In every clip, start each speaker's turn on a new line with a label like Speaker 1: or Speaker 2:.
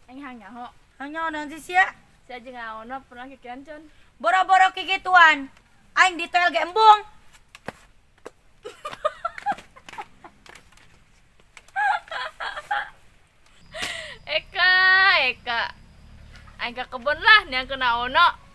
Speaker 1: Anh hàng nhà họ.
Speaker 2: Hanya nanti sia.
Speaker 1: Saya aja nggak ono pernah kekiancon.
Speaker 2: Boro-boro kikituan. Aing di toel ge embung.
Speaker 1: Eka, Eka. Aing ke kebun lah, yang kena ono.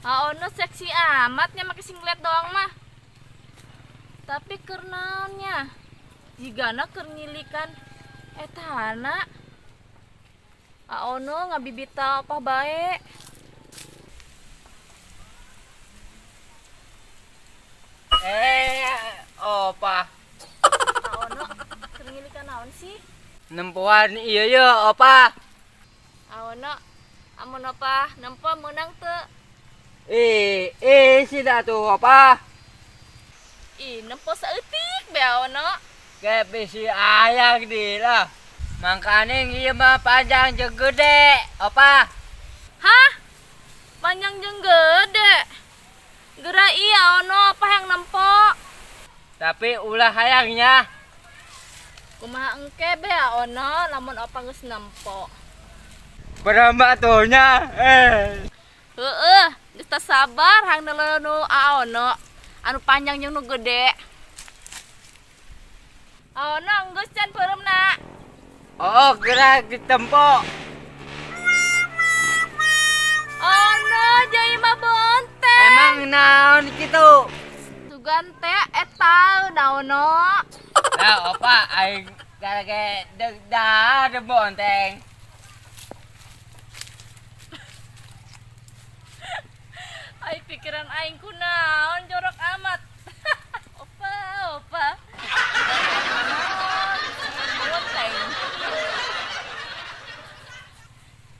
Speaker 1: Ono seksi amatnya pakai singlet doang mah. Tapi kernaonnya jigana keur nyilikan etana. Ono ngabibita apa bae.
Speaker 3: Opa.
Speaker 1: Ono keur nyilikan naon sih?
Speaker 3: Nempuan iya ya, opa.
Speaker 1: Ono amun apa nempo menang teu.
Speaker 3: Sida tuh, opa.
Speaker 1: Ih, nempo saeutik be ono.
Speaker 3: Kayak bisi ayang di lah. Makanya iya mah panjang jeung gede, opa.
Speaker 1: Hah? Panjang jeung gede. Geura iya ono apa yang nempo?
Speaker 3: Tapi ulah hayangnya.
Speaker 1: Kumaha engke be ono lamun opa geus nempo.
Speaker 3: Berambak tuhnya.
Speaker 1: Heeh, geus teu sabar hang nu ono anu panjang jeung nu gede. Ono geus can peureumna.
Speaker 3: Oh, gerak ditempo.
Speaker 1: Ono jai mah bonten.
Speaker 3: Emang naon kitu?
Speaker 1: Sugan teh eta naono.
Speaker 3: Nah, opa aing garage degdah de bonteng.
Speaker 1: Ai pikiran aing ku